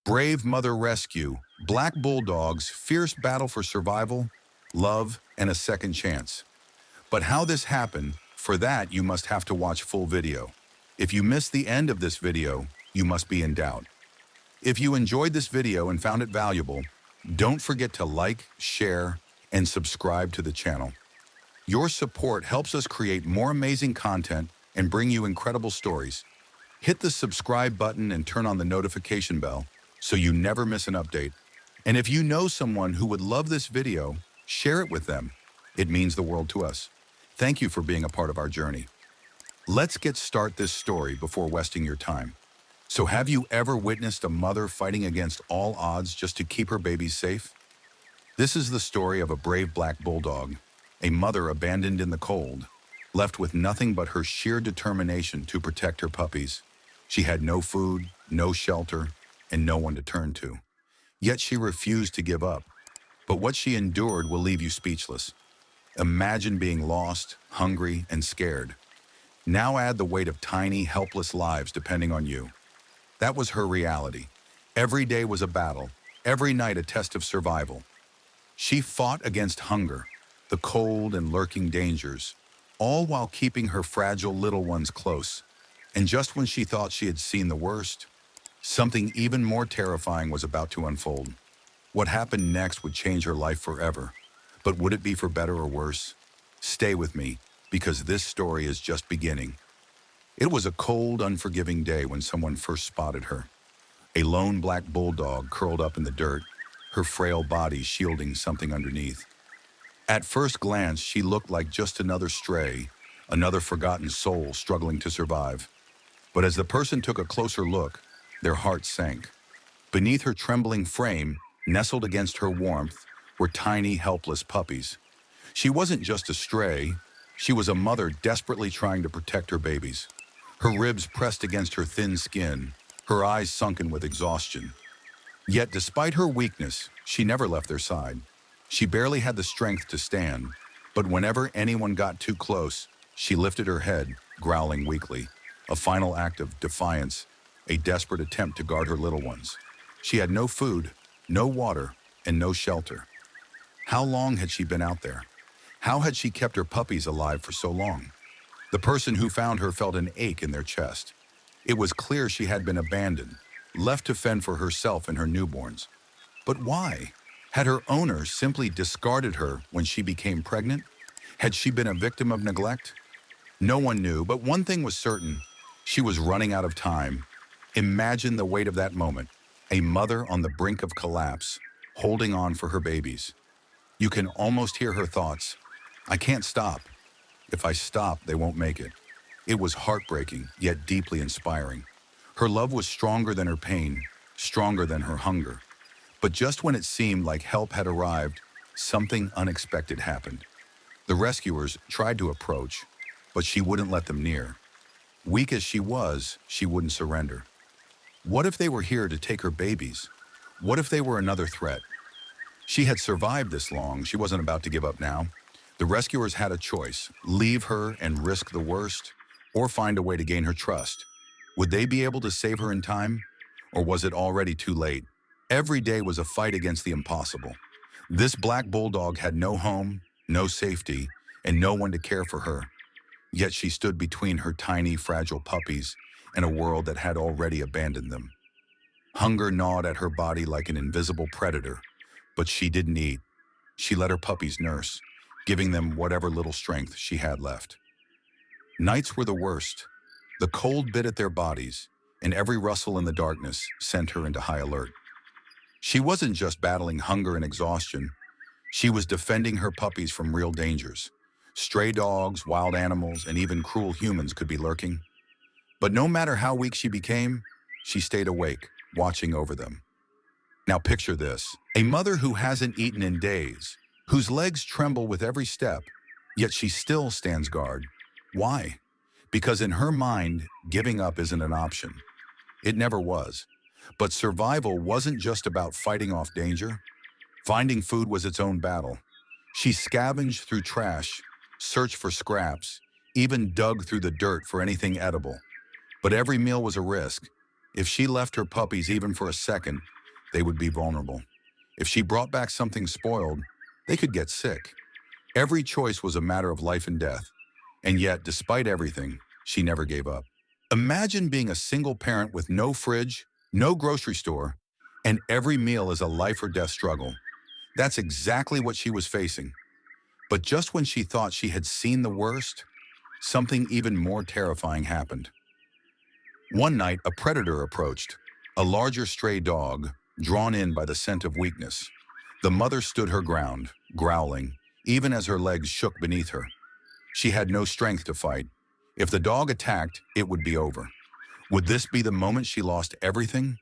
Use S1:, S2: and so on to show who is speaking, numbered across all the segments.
S1: Brave Mother Rescue, Black Bulldog's fierce battle for survival, love, and a second chance. But how this happened, for that you must have to watch full video. If you missed the end of this video, you must be in doubt. If you enjoyed this video and found it valuable, don't forget to like, share, and subscribe to the channel. Your support helps us create more amazing content and bring you incredible stories. Hit the subscribe button and turn on the notification bell so you never miss an update. And if you know someone who would love this video, share it with them. It means the world to us. Thank you for being a part of our journey. Let's start this story before wasting your time. So have you ever witnessed a mother fighting against all odds just to keep her babies safe? This is the story of a brave black bulldog, a mother abandoned in the cold, left with nothing but her sheer determination to protect her puppies. She had no food, no shelter, and no one to turn to. Yet she refused to give up. But what she endured will leave you speechless. Imagine being lost, hungry, and scared. Now add the weight of tiny, helpless lives depending on you. That was her reality. Every day was a battle, every night a test of survival. She fought against hunger, the cold and lurking dangers, all while keeping her fragile little ones close. And just when she thought she had seen the worst, something even more terrifying was about to unfold. What happened next would change her life forever. But would it be for better or worse? Stay with me, because this story is just beginning. It was a cold, unforgiving day when someone first spotted her. A lone black bulldog curled up in the dirt, her frail body shielding something underneath. At first glance, she looked like just another stray, another forgotten soul struggling to survive. But as the person took a closer look, their hearts sank. Beneath her trembling frame, nestled against her warmth, were tiny, helpless puppies. She wasn't just a stray, she was a mother desperately trying to protect her babies. Her ribs pressed against her thin skin, her eyes sunken with exhaustion. Yet despite her weakness, she never left their side. She barely had the strength to stand, but whenever anyone got too close, she lifted her head, growling weakly, a final act of defiance, a desperate attempt to guard her little ones. She had no food, no water, and no shelter. How long had she been out there? How had she kept her puppies alive for so long? The person who found her felt an ache in their chest. It was clear she had been abandoned, left to fend for herself and her newborns. But why? Had her owner simply discarded her when she became pregnant? Had she been a victim of neglect? No one knew, but one thing was certain. She was running out of time. Imagine the weight of that moment. A mother on the brink of collapse, holding on for her babies. You can almost hear her thoughts. I can't stop. If I stop, they won't make it. It was heartbreaking, yet deeply inspiring. Her love was stronger than her pain, stronger than her hunger. But just when it seemed like help had arrived, something unexpected happened. The rescuers tried to approach, but she wouldn't let them near. Weak as she was, she wouldn't surrender. What if they were here to take her babies? What if they were another threat? She had survived this long, she wasn't about to give up now. The rescuers had a choice, leave her and risk the worst, or find a way to gain her trust. Would they be able to save her in time? Or was it already too late? Every day was a fight against the impossible. This black bulldog had no home, no safety, and no one to care for her. Yet she stood between her tiny, fragile puppies and a world that had already abandoned them. Hunger gnawed at her body like an invisible predator, but she didn't eat. She let her puppies nurse, giving them whatever little strength she had left. Nights were the worst. The cold bit at their bodies, and every rustle in the darkness sent her into high alert. She wasn't just battling hunger and exhaustion. She was defending her puppies from real dangers. Stray dogs, wild animals, and even cruel humans could be lurking. But no matter how weak she became, she stayed awake, watching over them. Now picture this, a mother who hasn't eaten in days, whose legs tremble with every step, yet she still stands guard. Why? Because in her mind, giving up isn't an option. It never was. But survival wasn't just about fighting off danger. Finding food was its own battle. She scavenged through trash, searched for scraps, even dug through the dirt for anything edible. But every meal was a risk. If she left her puppies even for a second, they would be vulnerable. If she brought back something spoiled, they could get sick. Every choice was a matter of life and death. And yet, despite everything, she never gave up. Imagine being a single parent with no fridge, no grocery store, and every meal is a life or death struggle. That's exactly what she was facing. But just when she thought she had seen the worst, something even more terrifying happened. One night, a predator approached, a larger stray dog, drawn in by the scent of weakness. The mother stood her ground, growling, even as her legs shook beneath her. She had no strength to fight. If the dog attacked, it would be over. Would this be the moment she lost everything?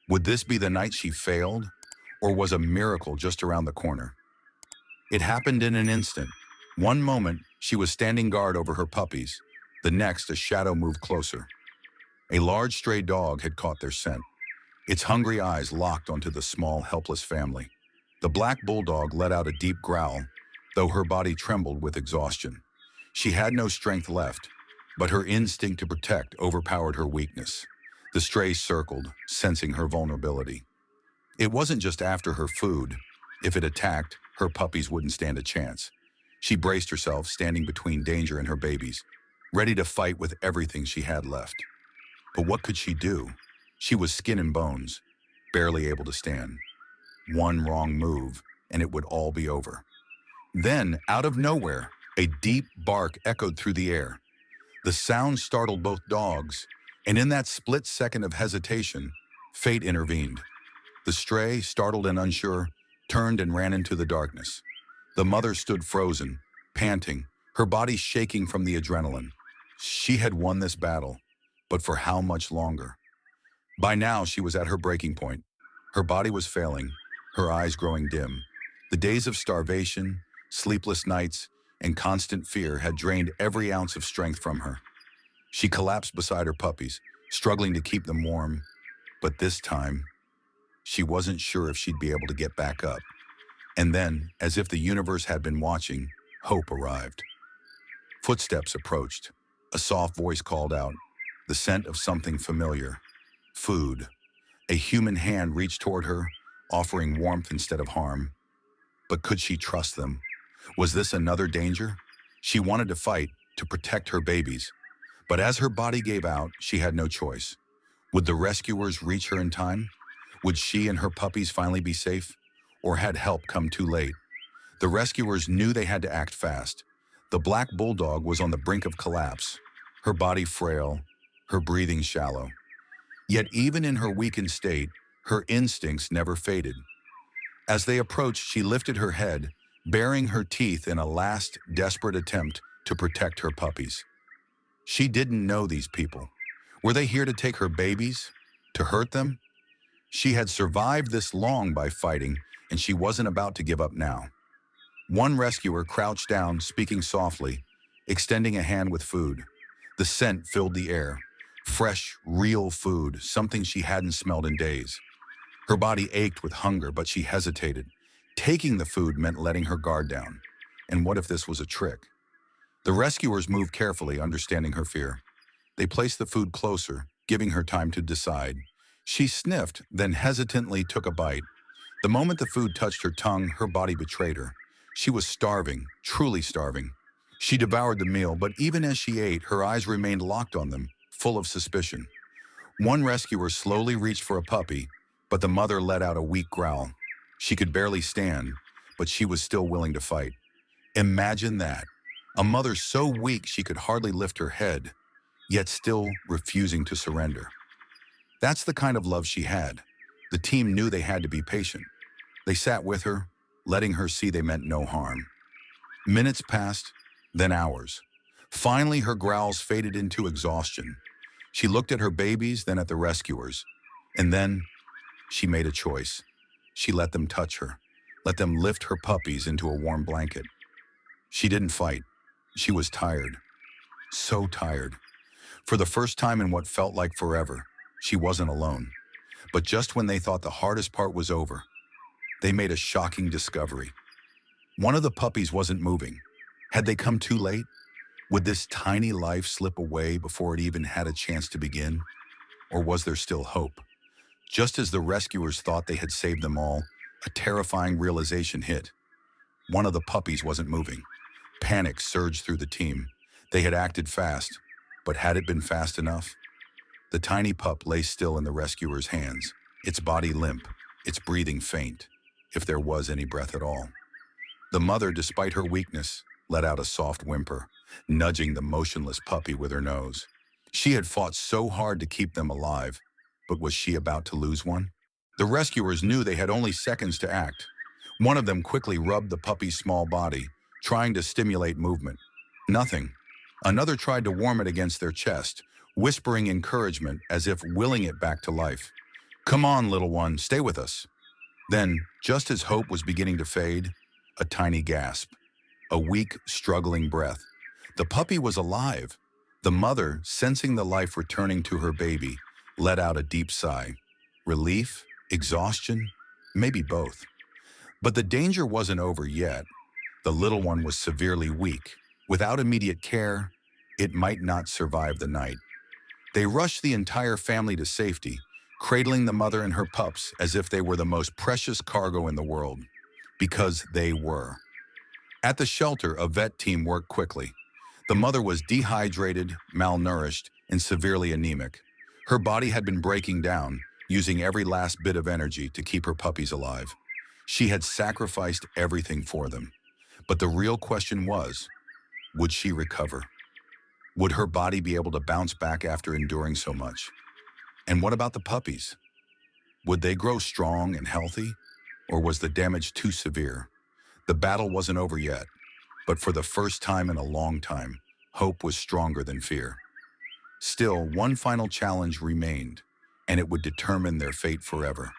S1: Would this be the night she failed? Or was a miracle just around the corner? It happened in an instant. One moment, she was standing guard over her puppies. The next, a shadow moved closer. A large stray dog had caught their scent. Its hungry eyes locked onto the small, helpless family. The black bulldog let out a deep growl, though her body trembled with exhaustion. She had no strength left, but her instinct to protect overpowered her weakness. The stray circled, sensing her vulnerability. It wasn't just after her food. If it attacked, her puppies wouldn't stand a chance. She braced herself, standing between danger and her babies, ready to fight with everything she had left. But what could she do? She was skin and bones, barely able to stand. One wrong move, and it would all be over. Then, out of nowhere, a deep bark echoed through the air. The sound startled both dogs, and in that split second of hesitation, fate intervened. The stray, startled and unsure, turned and ran into the darkness. The mother stood frozen, panting, her body shaking from the adrenaline. She had won this battle, but for how much longer? By now, she was at her breaking point. Her body was failing, her eyes growing dim. The days of starvation, sleepless nights, and constant fear had drained every ounce of strength from her. She collapsed beside her puppies, struggling to keep them warm. But this time, she wasn't sure if she'd be able to get back up. And then, as if the universe had been watching, hope arrived. Footsteps approached. A soft voice called out, the scent of something familiar. Food. A human hand reached toward her, offering warmth instead of harm. But could she trust them? Was this another danger? She wanted to fight, to protect her babies. But as her body gave out, she had no choice. Would the rescuers reach her in time? Would she and her puppies finally be safe? Or had help come too late? The rescuers knew they had to act fast. The black bulldog was on the brink of collapse, her body frail, her breathing shallow. Yet even in her weakened state, her instincts never faded. As they approached, she lifted her head, baring her teeth in a last, desperate attempt to protect her puppies. She didn't know these people. Were they here to take her babies? To hurt them? She had survived this long by fighting, and she wasn't about to give up now. One rescuer crouched down, speaking softly, extending a hand with food. The scent filled the air. Fresh, real food, something she hadn't smelled in days. Her body ached with hunger, but she hesitated. Taking the food meant letting her guard down. And what if this was a trick? The rescuers moved carefully, understanding her fear. They placed the food closer, giving her time to decide. She sniffed, then hesitantly took a bite. The moment the food touched her tongue, her body betrayed her. She was starving, truly starving. She devoured the meal, but even as she ate, her eyes remained locked on them, full of suspicion. One rescuer slowly reached for a puppy, but the mother let out a weak growl. She could barely stand, but she was still willing to fight. Imagine that. A mother so weak she could hardly lift her head, yet still refusing to surrender. That's the kind of love she had. The team knew they had to be patient. They sat with her, letting her see they meant no harm. Minutes passed, then hours. Finally, her growls faded into exhaustion. She looked at her babies, then at the rescuers. And then, she made a choice. She let them touch her, let them lift her puppies into a warm blanket. She didn't fight. She was tired. So tired. For the first time in what felt like forever, she wasn't alone. But just when they thought the hardest part was over, they made a shocking discovery. One of the puppies wasn't moving. Had they come too late? Would this tiny life slip away before it even had a chance to begin? Or was there still hope? Just as the rescuers thought they had saved them all, a terrifying realization hit. One of the puppies wasn't moving. Panic surged through the team. They had acted fast, but had it been fast enough? The tiny pup lay still in the rescuers' hands, its body limp, its breathing faint, if there was any breath at all. The mother, despite her weakness, let out a soft whimper, nudging the motionless puppy with her nose. She had fought so hard to keep them alive, but was she about to lose one? The rescuers knew they had only seconds to act. One of them quickly rubbed the puppy's small body, trying to stimulate movement. Nothing. Another tried to warm it against their chest, whispering encouragement as if willing it back to life. "Come on, little one, stay with us." Then, just as hope was beginning to fade, a tiny gasp, a weak, struggling breath. The puppy was alive. The mother, sensing the life returning to her baby, let out a deep sigh. Relief? Exhaustion? Maybe both. But the danger wasn't over yet. The little one was severely weak. Without immediate care, it might not survive the night. They rushed the entire family to safety, cradling the mother and her pups as if they were the most precious cargo in the world. Because they were. At the shelter, a vet team worked quickly. The mother was dehydrated, malnourished, and severely anemic. Her body had been breaking down, using every last bit of energy to keep her puppies alive. She had sacrificed everything for them. But the real question was, would she recover? Would her body be able to bounce back after enduring so much? And what about the puppies? Would they grow strong and healthy? Or was the damage too severe? The battle wasn't over yet, but for the first time in a long time, hope was stronger than fear. Still, one final challenge remained, and it would determine their fate forever.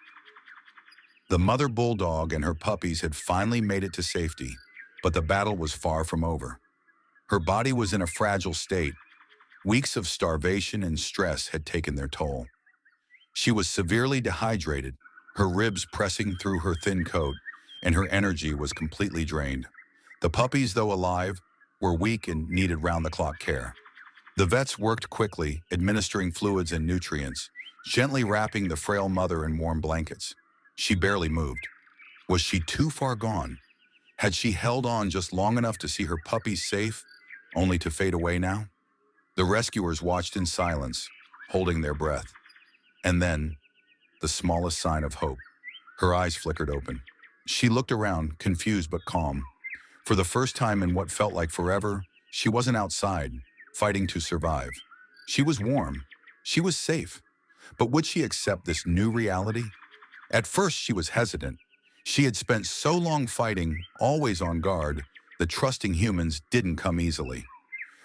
S1: The mother bulldog and her puppies had finally made it to safety, but the battle was far from over. Her body was in a fragile state. Weeks of starvation and stress had taken their toll. She was severely dehydrated, her ribs pressing through her thin coat, and her energy was completely drained. The puppies, though alive, were weak and needed round-the-clock care. The vets worked quickly, administering fluids and nutrients, gently wrapping the frail mother in warm blankets. She barely moved. Was she too far gone? Had she held on just long enough to see her puppies safe, only to fade away now? The rescuers watched in silence, holding their breath. And then, the smallest sign of hope. Her eyes flickered open. She looked around, confused but calm. For the first time in what felt like forever, she wasn't outside, fighting to survive. She was warm. She was safe. But would she accept this new reality? At first, she was hesitant. She had spent so long fighting, always on guard, that trusting humans didn't come easily.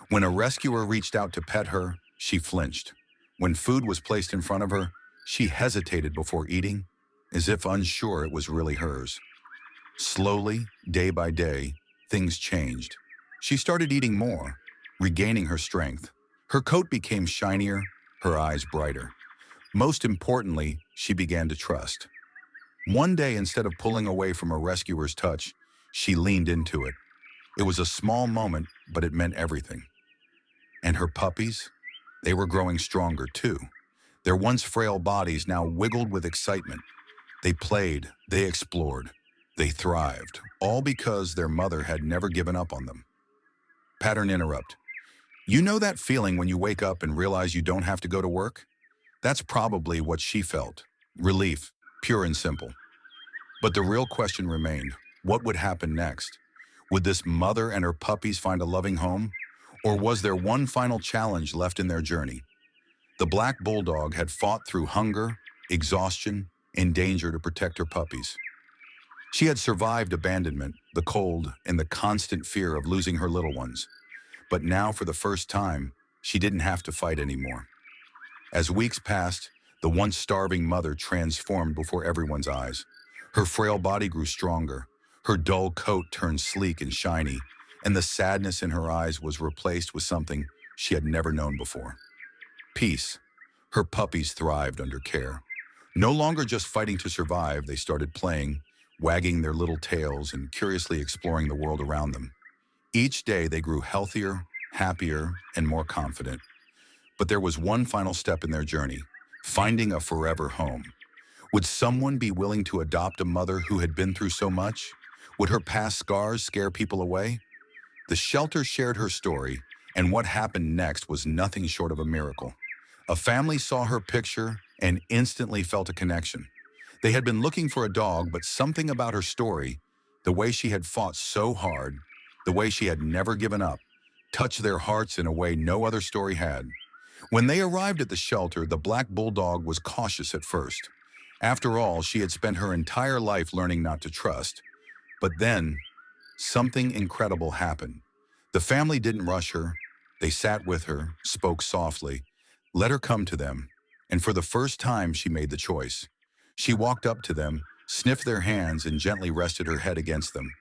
S1: When a rescuer reached out to pet her, she flinched. When food was placed in front of her, she hesitated before eating, as if unsure it was really hers. Slowly, day by day, things changed. She started eating more, regaining her strength. Her coat became shinier, her eyes brighter. Most importantly, she began to trust. One day, instead of pulling away from a rescuer's touch, she leaned into it. It was a small moment, but it meant everything. And her puppies? They were growing stronger too. Their once frail bodies now wiggled with excitement. They played, they explored, they thrived, all because their mother had never given up on them. Pattern interrupt. You know that feeling when you wake up and realize you don't have to go to work? That's probably what she felt. Relief, pure and simple. But the real question remained, what would happen next? Would this mother and her puppies find a loving home? Or was there one final challenge left in their journey? The black bulldog had fought through hunger, exhaustion, and danger to protect her puppies. She had survived abandonment, the cold, and the constant fear of losing her little ones. But now, for the first time, she didn't have to fight anymore. As weeks passed, the once starving mother transformed before everyone's eyes. Her frail body grew stronger, her dull coat turned sleek and shiny, and the sadness in her eyes was replaced with something she had never known before. Peace. Her puppies thrived under care. No longer just fighting to survive, they started playing, wagging their little tails and curiously exploring the world around them. Each day they grew healthier, happier, and more confident. But there was one final step in their journey, finding a forever home. Would someone be willing to adopt a mother who had been through so much? Would her past scars scare people away? The shelter shared her story, and what happened next was nothing short of a miracle. A family saw her picture and instantly felt a connection. They had been looking for a dog, but something about her story, the way she had fought so hard, the way she had never given up, touched their hearts in a way no other story had. When they arrived at the shelter, the black bulldog was cautious at first. After all, she had spent her entire life learning not to trust. But then, something incredible happened. The family didn't rush her. They sat with her, spoke softly, let her come to them, and for the first time she made the choice. She walked up to them, sniffed their hands, and gently rested her head against them.